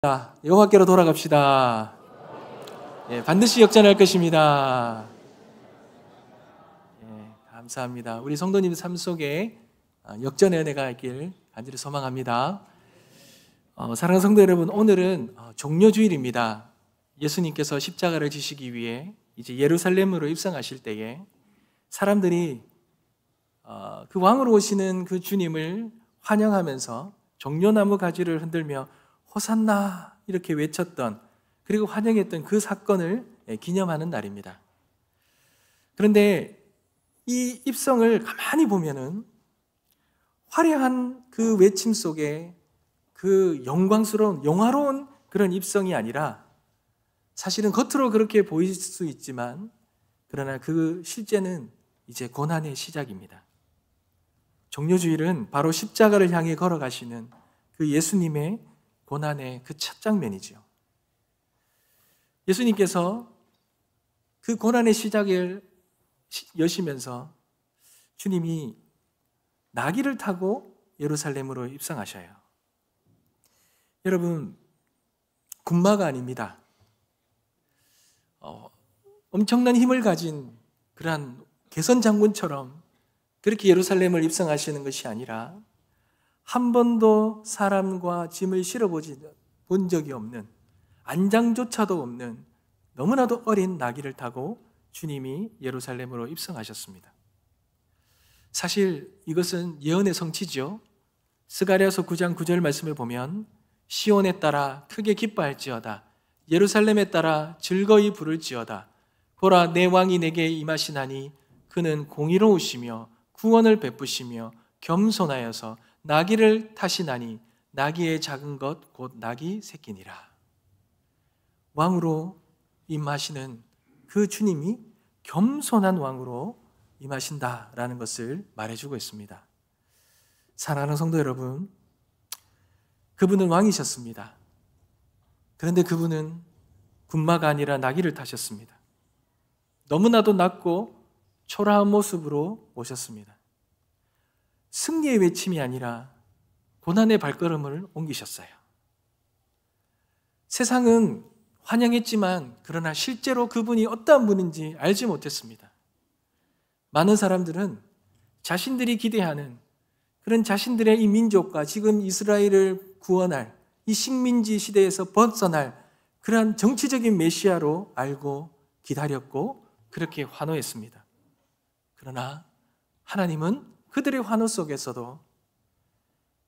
자, 여호와께로 돌아갑시다. 반드시 역전할 것입니다. 감사합니다. 우리 성도님 삶 속에 역전의 은혜가 있길 간절히 소망합니다. 사랑하는 성도 여러분, 오늘은 종려주일입니다. 예수님께서 십자가를 지시기 위해 이제 예루살렘으로 입성하실 때에 사람들이 그 왕으로 오시는 그 주님을 환영하면서 종려나무 가지를 흔들며 호산나 이렇게 외쳤던, 그리고 환영했던 그 사건을 기념하는 날입니다. 그런데 이 입성을 가만히 보면은 화려한 그 외침 속에 그 영광스러운 영화로운 그런 입성이 아니라, 사실은 겉으로 그렇게 보일 수 있지만 그러나 그 실제는 이제 고난의 시작입니다. 종려주일은 바로 십자가를 향해 걸어가시는 그 예수님의 고난의 그 첫 장면이죠. 예수님께서 그 고난의 시작을 여시면서 주님이 나귀를 타고 예루살렘으로 입성하셔요. 여러분, 군마가 아닙니다. 엄청난 힘을 가진 그러한 개선 장군처럼 그렇게 예루살렘을 입성하시는 것이 아니라, 한 번도 사람과 짐을 실어본 적이 없는, 안장조차도 없는 너무나도 어린 나귀를 타고 주님이 예루살렘으로 입성하셨습니다. 사실 이것은 예언의 성취죠. 스가랴서 9장 9절 말씀을 보면 시온에 따라 크게 기뻐할지어다, 예루살렘에 따라 즐거이 부를지어다. 보라, 내 왕이 내게 임하시나니 그는 공의로우시며 구원을 베푸시며 겸손하여서 나귀를 타시나니 나귀의 작은 것 곧 나귀 새끼니라. 왕으로 임하시는 그 주님이 겸손한 왕으로 임하신다라는 것을 말해주고 있습니다. 사랑하는 성도 여러분, 그분은 왕이셨습니다. 그런데 그분은 군마가 아니라 나귀를 타셨습니다. 너무나도 낮고 초라한 모습으로 오셨습니다. 승리의 외침이 아니라 고난의 발걸음을 옮기셨어요. 세상은 환영했지만 그러나 실제로 그분이 어떠한 분인지 알지 못했습니다. 많은 사람들은 자신들이 기대하는 그런 자신들의 이 민족과 지금 이스라엘을 구원할 이 식민지 시대에서 벗어날 그러한 정치적인 메시아로 알고 기다렸고 그렇게 환호했습니다. 그러나 하나님은 그들의 환호 속에서도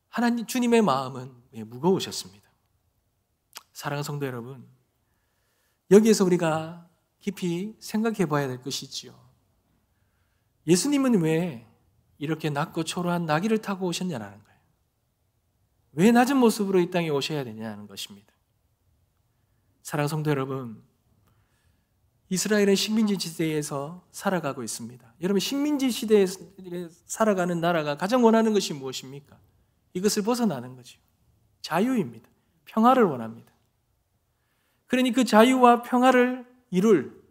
하나님 주님의 마음은 무거우셨습니다. 사랑하는 성도 여러분, 여기에서 우리가 깊이 생각해 봐야 될 것이지요. 예수님은 왜 이렇게 낮고 초라한 나귀를 타고 오셨냐는 거예요. 왜 낮은 모습으로 이 땅에 오셔야 되냐는 것입니다. 사랑하는 성도 여러분, 이스라엘은 식민지 시대에서 살아가고 있습니다. 여러분, 식민지 시대에 살아가는 나라가 가장 원하는 것이 무엇입니까? 이것을 벗어나는 거죠. 자유입니다. 평화를 원합니다. 그러니 그 자유와 평화를 이룰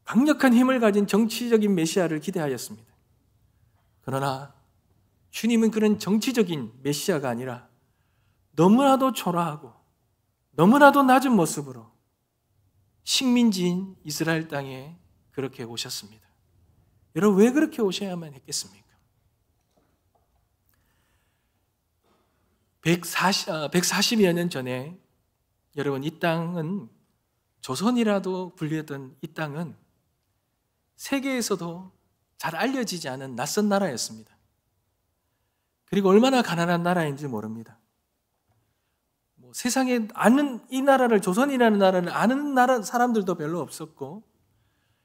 강력한 힘을 가진 정치적인 메시아를 기대하였습니다. 그러나 주님은 그런 정치적인 메시아가 아니라 너무나도 초라하고 너무나도 낮은 모습으로 식민지인 이스라엘 땅에 그렇게 오셨습니다. 여러분, 왜 그렇게 오셔야만 했겠습니까? 140여 년 전에 여러분, 이 땅은 조선이라도 불리던 이 땅은 세계에서도 잘 알려지지 않은 낯선 나라였습니다. 그리고 얼마나 가난한 나라인지 모릅니다. 세상에 아는 이 나라를, 조선이라는 나라를 아는 사람들도 별로 없었고,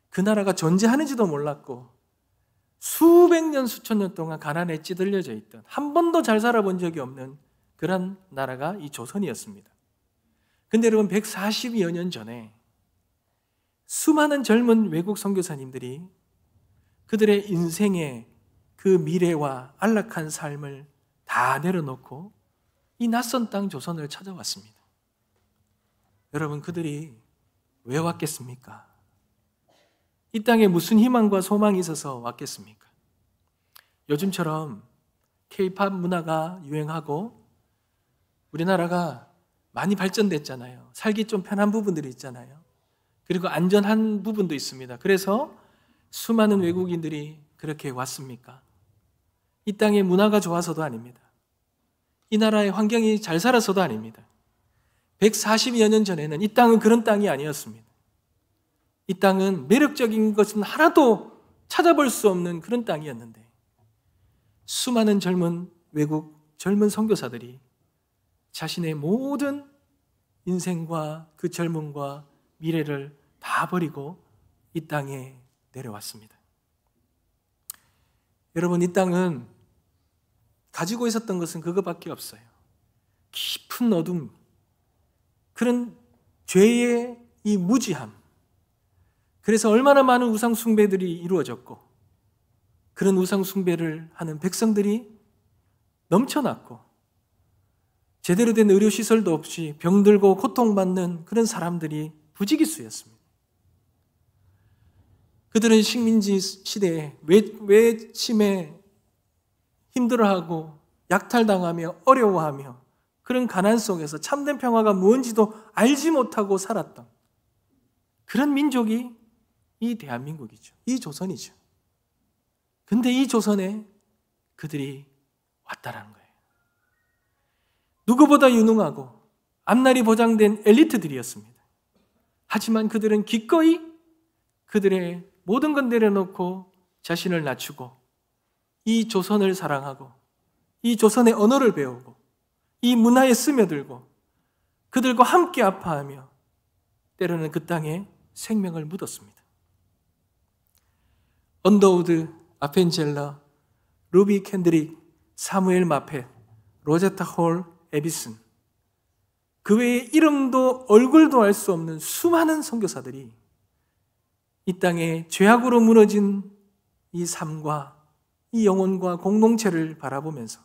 그 나라가 존재하는지도 몰랐고, 수백 년, 수천 년 동안 가난에 찌들려져 있던, 한 번도 잘 살아본 적이 없는 그런 나라가 이 조선이었습니다. 근데 여러분, 140여 년 전에 수많은 젊은 외국 선교사님들이 그들의 인생의 그 미래와 안락한 삶을 다 내려놓고 이 낯선 땅 조선을 찾아왔습니다. 여러분, 그들이 왜 왔겠습니까? 이 땅에 무슨 희망과 소망이 있어서 왔겠습니까? 요즘처럼 K-팝 문화가 유행하고 우리나라가 많이 발전됐잖아요. 살기 좀 편한 부분들이 있잖아요. 그리고 안전한 부분도 있습니다. 그래서 수많은 외국인들이 그렇게 왔습니까? 이 땅의 문화가 좋아서도 아닙니다. 이 나라의 환경이 잘 살아서도 아닙니다. 140여 년 전에는 이 땅은 그런 땅이 아니었습니다. 이 땅은 매력적인 것은 하나도 찾아볼 수 없는 그런 땅이었는데 수많은 외국 젊은 선교사들이 자신의 모든 인생과 그 젊음과 미래를 다 버리고 이 땅에 내려왔습니다. 여러분, 이 땅은 가지고 있었던 것은 그것밖에 없어요. 깊은 어둠, 그런 죄의 이 무지함. 그래서 얼마나 많은 우상 숭배들이 이루어졌고 그런 우상 숭배를 하는 백성들이 넘쳐났고 제대로 된 의료시설도 없이 병들고 고통받는 그런 사람들이 부지기수였습니다. 그들은 식민지 시대에 외침에 힘들어하고 약탈당하며 어려워하며 그런 가난 속에서 참된 평화가 뭔지도 알지 못하고 살았던 그런 민족이 이 대한민국이죠. 이 조선이죠. 근데 이 조선에 그들이 왔다라는 거예요. 누구보다 유능하고 앞날이 보장된 엘리트들이었습니다. 하지만 그들은 기꺼이 그들의 모든 건 내려놓고 자신을 낮추고 이 조선을 사랑하고 이 조선의 언어를 배우고 이 문화에 스며들고 그들과 함께 아파하며 때로는 그 땅에 생명을 묻었습니다. 언더우드, 아펜젤러, 루비 캔드릭, 사무엘 마펫, 로제타 홀, 에비슨, 그 외에 이름도 얼굴도 알 수 없는 수많은 선교사들이 이 땅에 죄악으로 무너진 이 삶과 이 영혼과 공동체를 바라보면서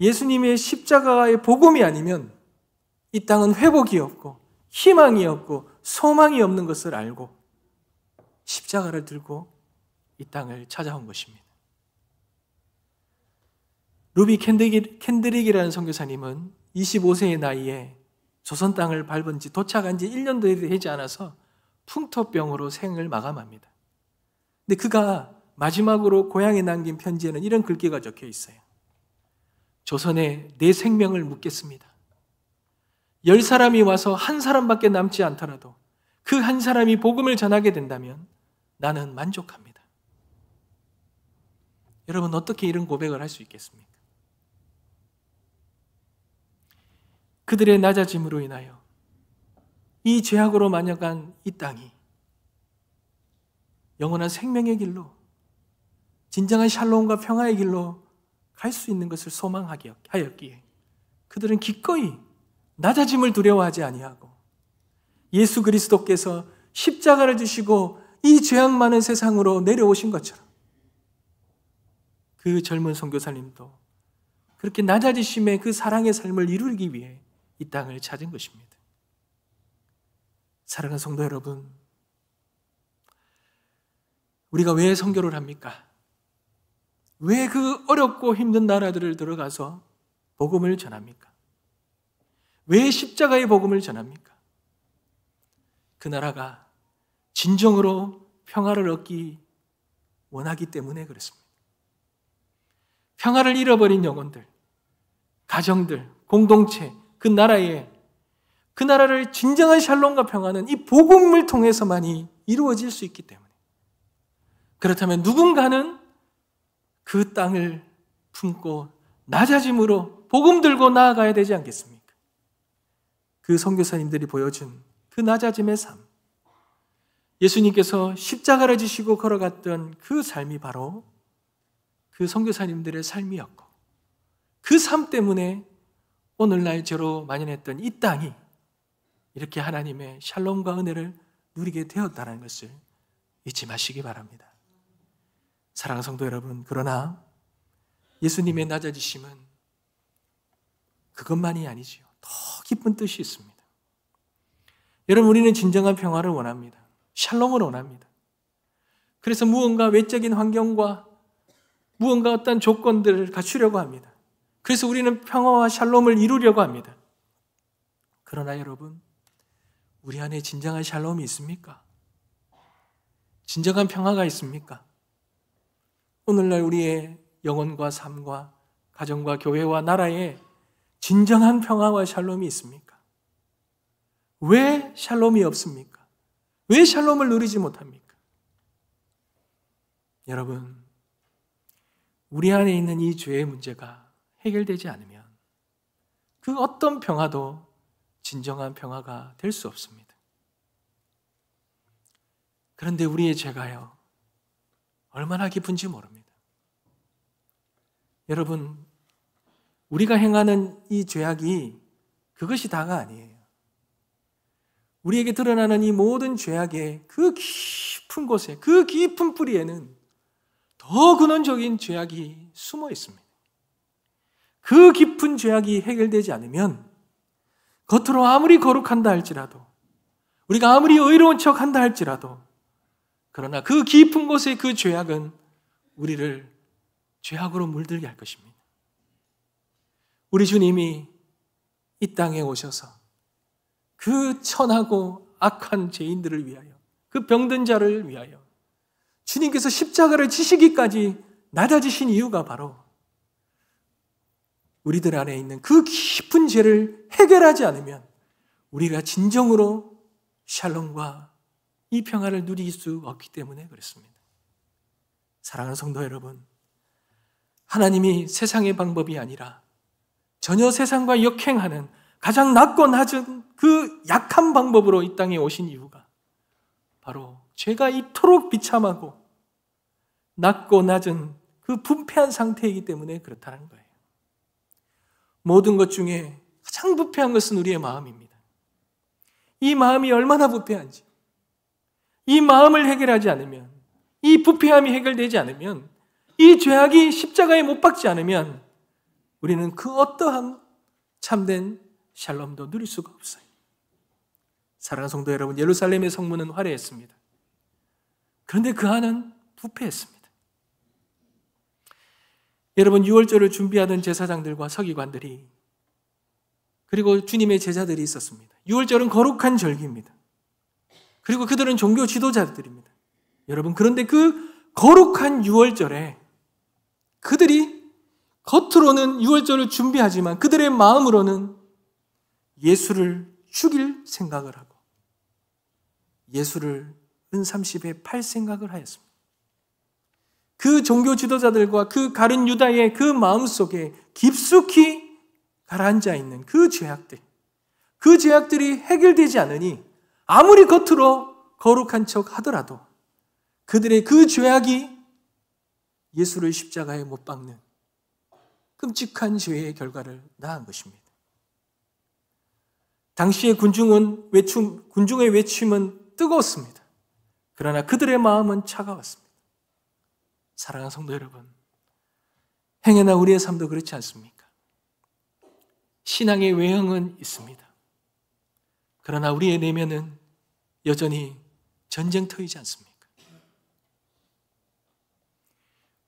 예수님의 십자가의 복음이 아니면 이 땅은 회복이 없고 희망이 없고 소망이 없는 것을 알고 십자가를 들고 이 땅을 찾아온 것입니다. 루비 캔드릭이라는 선교사님은 25세의 나이에 조선 땅을 밟은 지 도착한 지 1년도 되지 않아서 풍토병으로 생을 마감합니다. 근데 그가 마지막으로 고향에 남긴 편지에는 이런 글귀가 적혀 있어요. 조선에 내 생명을 묻겠습니다. 10사람이 와서 한 사람밖에 남지 않더라도 그 한 사람이 복음을 전하게 된다면 나는 만족합니다. 여러분, 어떻게 이런 고백을 할 수 있겠습니까? 그들의 낮아짐으로 인하여 이 죄악으로 만약한 이 땅이 영원한 생명의 길로, 진정한 샬롬과 평화의 길로 갈 수 있는 것을 소망하게 하였기에 그들은 기꺼이 낮아짐을 두려워하지 아니하고 예수 그리스도께서 십자가를 지시고 이 죄악 많은 세상으로 내려오신 것처럼 그 젊은 선교사님도 그렇게 낮아지심의 그 사랑의 삶을 이루기 위해 이 땅을 찾은 것입니다. 사랑하는 성도 여러분, 우리가 왜 선교를 합니까? 왜 그 어렵고 힘든 나라들을 들어가서 복음을 전합니까? 왜 십자가의 복음을 전합니까? 그 나라가 진정으로 평화를 얻기 원하기 때문에 그렇습니다. 평화를 잃어버린 영혼들, 가정들, 공동체, 그 나라를 진정한 샬롬과 평화는 이 복음을 통해서만이 이루어질 수 있기 때문에, 그렇다면 누군가는 그 땅을 품고 낮아짐으로 복음 들고 나아가야 되지 않겠습니까? 그 선교사님들이 보여준 그 낮아짐의 삶, 예수님께서 십자가를 지시고 걸어갔던 그 삶이 바로 그 선교사님들의 삶이었고, 그 삶 때문에 오늘날 저로 만연했던 이 땅이 이렇게 하나님의 샬롬과 은혜를 누리게 되었다는 것을 잊지 마시기 바랍니다. 사랑하는 성도 여러분, 그러나 예수님의 낮아지심은 그것만이 아니지요. 더 깊은 뜻이 있습니다. 여러분, 우리는 진정한 평화를 원합니다. 샬롬을 원합니다. 그래서 무언가 외적인 환경과 무언가 어떤 조건들을 갖추려고 합니다. 그래서 우리는 평화와 샬롬을 이루려고 합니다. 그러나 여러분, 우리 안에 진정한 샬롬이 있습니까? 진정한 평화가 있습니까? 오늘날 우리의 영혼과 삶과 가정과 교회와 나라에 진정한 평화와 샬롬이 있습니까? 왜 샬롬이 없습니까? 왜 샬롬을 누리지 못합니까? 여러분, 우리 안에 있는 이 죄의 문제가 해결되지 않으면 그 어떤 평화도 진정한 평화가 될 수 없습니다. 그런데 우리의 죄가요, 얼마나 깊은지 모릅니다. 여러분, 우리가 행하는 이 죄악이 그것이 다가 아니에요. 우리에게 드러나는 이 모든 죄악의 그 깊은 곳에, 그 깊은 뿌리에는 더 근원적인 죄악이 숨어 있습니다. 그 깊은 죄악이 해결되지 않으면 겉으로 아무리 거룩한다 할지라도, 우리가 아무리 의로운 척 한다 할지라도, 그러나 그 깊은 곳의 그 죄악은 우리를 죄악으로 물들게 할 것입니다. 우리 주님이 이 땅에 오셔서 그 천하고 악한 죄인들을 위하여, 그 병든 자를 위하여 주님께서 십자가를 지시기까지 낮아지신 이유가 바로 우리들 안에 있는 그 깊은 죄를 해결하지 않으면 우리가 진정으로 샬롬과 이 평화를 누릴 수 없기 때문에 그렇습니다. 사랑하는 성도 여러분, 하나님이 세상의 방법이 아니라 전혀 세상과 역행하는 가장 낮고 낮은 그 약한 방법으로 이 땅에 오신 이유가 바로 죄가 이토록 비참하고 낮고 낮은 그 부패한 상태이기 때문에 그렇다는 거예요. 모든 것 중에 가장 부패한 것은 우리의 마음입니다. 이 마음이 얼마나 부패한지, 이 마음을 해결하지 않으면, 이 부패함이 해결되지 않으면, 이 죄악이 십자가에 못 박지 않으면 우리는 그 어떠한 참된 샬롬도 누릴 수가 없어요. 사랑하는 성도 여러분, 예루살렘의 성문은 화려했습니다. 그런데 그 안은 부패했습니다. 여러분, 유월절을 준비하던 제사장들과 서기관들이, 그리고 주님의 제자들이 있었습니다. 유월절은 거룩한 절기입니다. 그리고 그들은 종교 지도자들입니다. 여러분, 그런데 그 거룩한 유월절에 그들이 겉으로는 유월절을 준비하지만 그들의 마음으로는 예수를 죽일 생각을 하고 예수를 은삼십에 팔 생각을 하였습니다. 그 종교 지도자들과 그 가룟 유다의 그 마음속에 깊숙이 가라앉아 있는 그 죄악들, 그 죄악들이 해결되지 않으니 아무리 겉으로 거룩한 척 하더라도 그들의 그 죄악이 예수를 십자가에 못 박는 끔찍한 죄의 결과를 낳은 것입니다. 당시의 군중의 외침은 뜨거웠습니다. 그러나 그들의 마음은 차가웠습니다. 사랑하는 성도 여러분, 행여나 우리의 삶도 그렇지 않습니까? 신앙의 외형은 있습니다. 그러나 우리의 내면은 여전히 전쟁터이지 않습니까?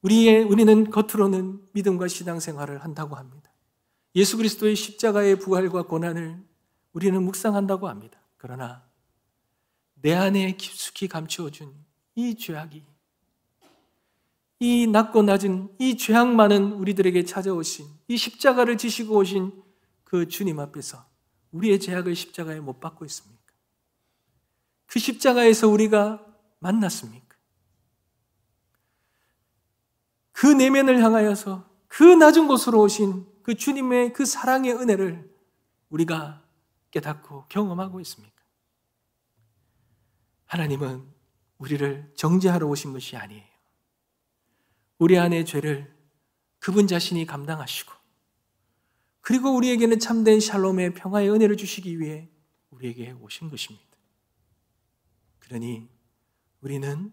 우리는 겉으로는 믿음과 신앙생활을 한다고 합니다. 예수 그리스도의 십자가의 부활과 고난을 우리는 묵상한다고 합니다. 그러나 내 안에 깊숙이 감추어준 이 죄악이, 이 낮고 낮은 이 죄악 많은 우리들에게 찾아오신, 이 십자가를 지시고 오신 그 주님 앞에서 우리의 죄악을 십자가에 못 박고 있습니까? 그 십자가에서 우리가 만났습니까? 그 내면을 향하여서 그 낮은 곳으로 오신 그 주님의 그 사랑의 은혜를 우리가 깨닫고 경험하고 있습니까? 하나님은 우리를 정죄하러 오신 것이 아니에요. 우리 안의 죄를 그분 자신이 감당하시고, 그리고 우리에게는 참된 샬롬의 평화의 은혜를 주시기 위해 우리에게 오신 것입니다. 그러니 우리는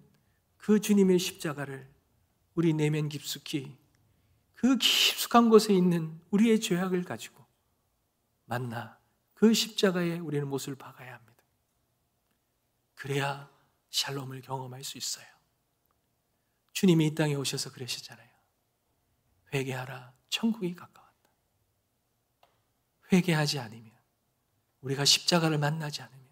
그 주님의 십자가를 우리 내면 깊숙이, 그 깊숙한 곳에 있는 우리의 죄악을 가지고 만나 그 십자가에 우리는 못을 박아야 합니다. 그래야 샬롬을 경험할 수 있어요. 주님이 이 땅에 오셔서 그러시잖아요. 회개하라, 천국이 가까웠다. 회개하지 않으면, 우리가 십자가를 만나지 않으면,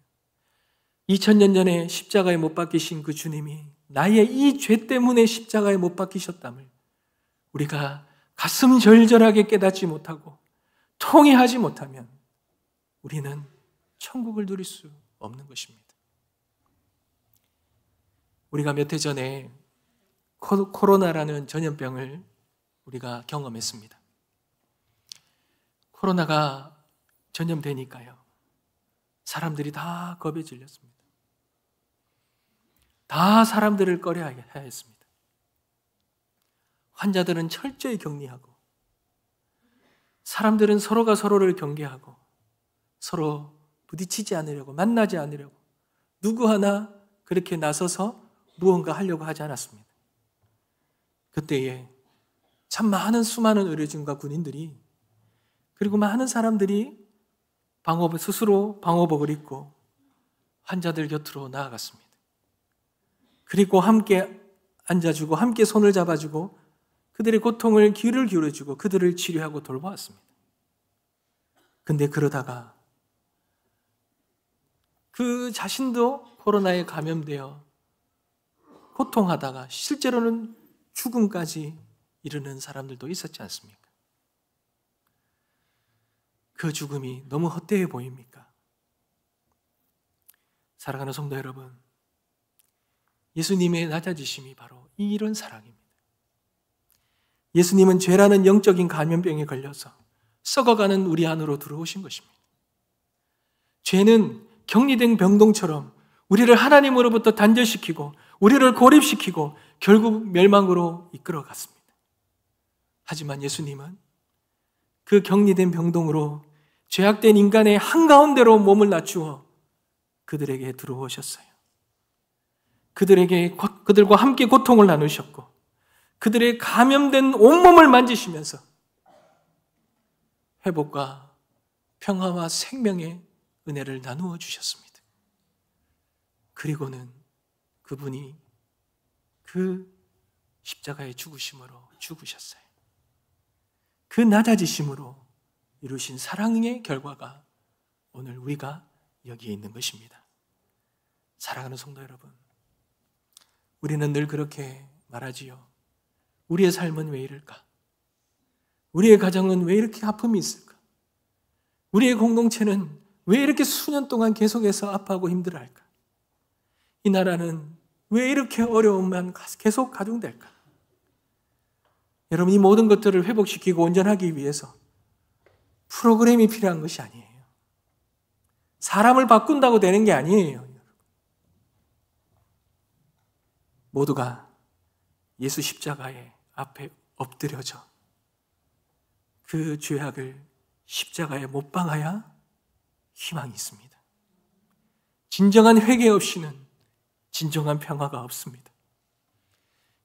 2000년 전에 십자가에 못 박히신 그 주님이 나의 이 죄 때문에 십자가에 못 박히셨담을 우리가 가슴 절절하게 깨닫지 못하고 통회하지 못하면 우리는 천국을 누릴 수 없는 것입니다. 우리가 몇 해 전에 코로나라는 전염병을 우리가 경험했습니다. 코로나가 전염되니까요, 사람들이 다 겁에 질렸습니다. 다 사람들을 꺼려야 했습니다. 환자들은 철저히 격리하고, 사람들은 서로가 서로를 경계하고, 서로 부딪히지 않으려고, 만나지 않으려고 누구 하나 그렇게 나서서 무언가 하려고 하지 않았습니다. 그때에 참 많은 수많은 의료진과 군인들이, 그리고 많은 사람들이 스스로 방호복을 입고 환자들 곁으로 나아갔습니다. 그리고 함께 앉아주고 함께 손을 잡아주고 그들의 고통을 귀를 기울여주고 그들을 치료하고 돌보았습니다. 근데 그러다가 그 자신도 코로나에 감염되어 고통하다가 실제로는 죽음까지 이르는 사람들도 있었지 않습니까? 그 죽음이 너무 헛되어 보입니까? 사랑하는 성도 여러분, 예수님의 낮아지심이 바로 이런 사랑입니다. 예수님은 죄라는 영적인 감염병에 걸려서 썩어가는 우리 안으로 들어오신 것입니다. 죄는 격리된 병동처럼 우리를 하나님으로부터 단절시키고 우리를 고립시키고 결국 멸망으로 이끌어갔습니다. 하지만 예수님은 그 격리된 병동으로 죄악된 인간의 한가운데로 몸을 낮추어 그들에게 들어오셨어요. 그들과 함께 고통을 나누셨고 그들의 감염된 온몸을 만지시면서 회복과 평화와 생명의 은혜를 나누어 주셨습니다. 그리고는 그분이 그 십자가의 죽으심으로 죽으셨어요. 그 낮아지심으로 이루신 사랑의 결과가 오늘 우리가 여기에 있는 것입니다. 사랑하는 성도 여러분, 우리는 늘 그렇게 말하지요. 우리의 삶은 왜 이럴까? 우리의 가정은 왜 이렇게 아픔이 있을까? 우리의 공동체는 왜 이렇게 수년 동안 계속해서 아파하고 힘들어할까? 이 나라는 왜 이렇게 어려움만 계속 가중될까? 여러분, 이 모든 것들을 회복시키고 온전하기 위해서 프로그램이 필요한 것이 아니에요. 사람을 바꾼다고 되는 게 아니에요. 모두가 예수 십자가의 앞에 엎드려져 그 죄악을 십자가에 못 박아야 희망이 있습니다. 진정한 회개 없이는 진정한 평화가 없습니다.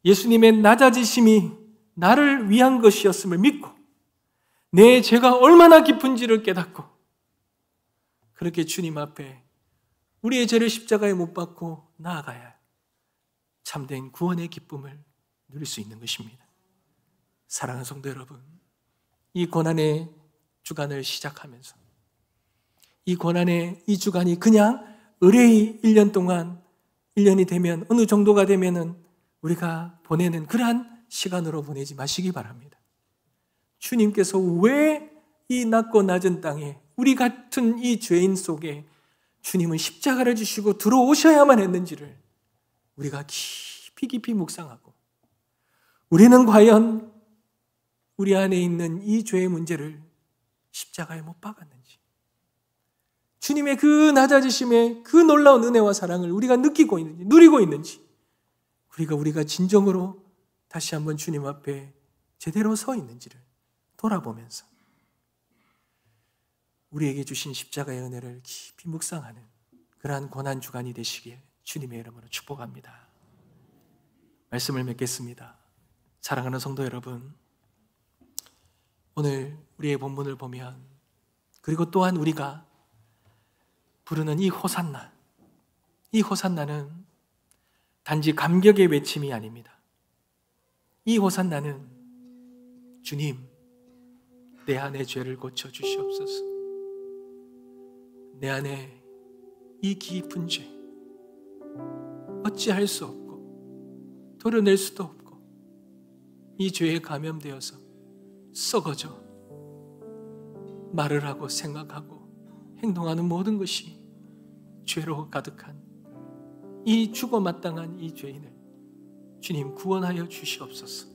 예수님의 낮아지심이 나를 위한 것이었음을 믿고 내 죄가 얼마나 깊은지를 깨닫고 그렇게 주님 앞에 우리의 죄를 십자가에 못 박고 나아가야 참된 구원의 기쁨을 누릴 수 있는 것입니다. 사랑하는 성도 여러분, 이 고난의 주간을 시작하면서 이 고난의 이 주간이 그냥 의뢰의 1년 동안 1년이 되면 어느 정도가 되면은 우리가 보내는 그러한 시간으로 보내지 마시기 바랍니다. 주님께서 왜 이 낮고 낮은 땅에 우리 같은 이 죄인 속에 주님은 십자가를 주시고 들어오셔야만 했는지를 우리가 깊이 묵상하고 우리는 과연 우리 안에 있는 이 죄의 문제를 십자가에 못 박았는지, 주님의 그 낮아지심의 그 놀라운 은혜와 사랑을 우리가 느끼고 있는지, 누리고 있는지, 우리가 진정으로 다시 한번 주님 앞에 제대로 서 있는지를 돌아보면서 우리에게 주신 십자가의 은혜를 깊이 묵상하는 그러한 고난 주간이 되시길 주님의 이름으로 축복합니다. 말씀을 맺겠습니다. 사랑하는 성도 여러분, 오늘 우리의 본문을 보면, 그리고 또한 우리가 부르는 이 호산나, 이 호산나는 단지 감격의 외침이 아닙니다. 이 호산나는 주님, 내 안의 죄를 고쳐 주시옵소서. 내 안에 이 깊은 죄, 어찌할 수 없고 도려낼 수도 없고 이 죄에 감염되어서 썩어져 말을 하고 생각하고 행동하는 모든 것이 죄로 가득한 이 죽어 마땅한 이 죄인을 주님 구원하여 주시옵소서.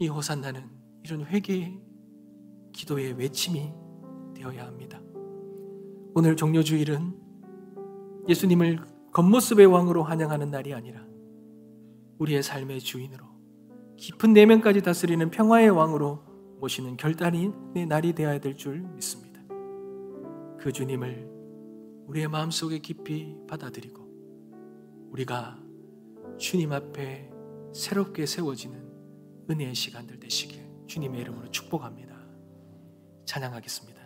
이 호산나는 이런 회개의 기도의 외침이 되어야 합니다. 오늘 종료주일은 예수님을 겉모습의 왕으로 환영하는 날이 아니라 우리의 삶의 주인으로 깊은 내면까지 다스리는 평화의 왕으로 모시는 결단의 날이 되어야 될 줄 믿습니다. 그 주님을 우리의 마음속에 깊이 받아들이고 우리가 주님 앞에 새롭게 세워지는 은혜의 시간들 되시길 주님의 이름으로 축복합니다. 찬양하겠습니다.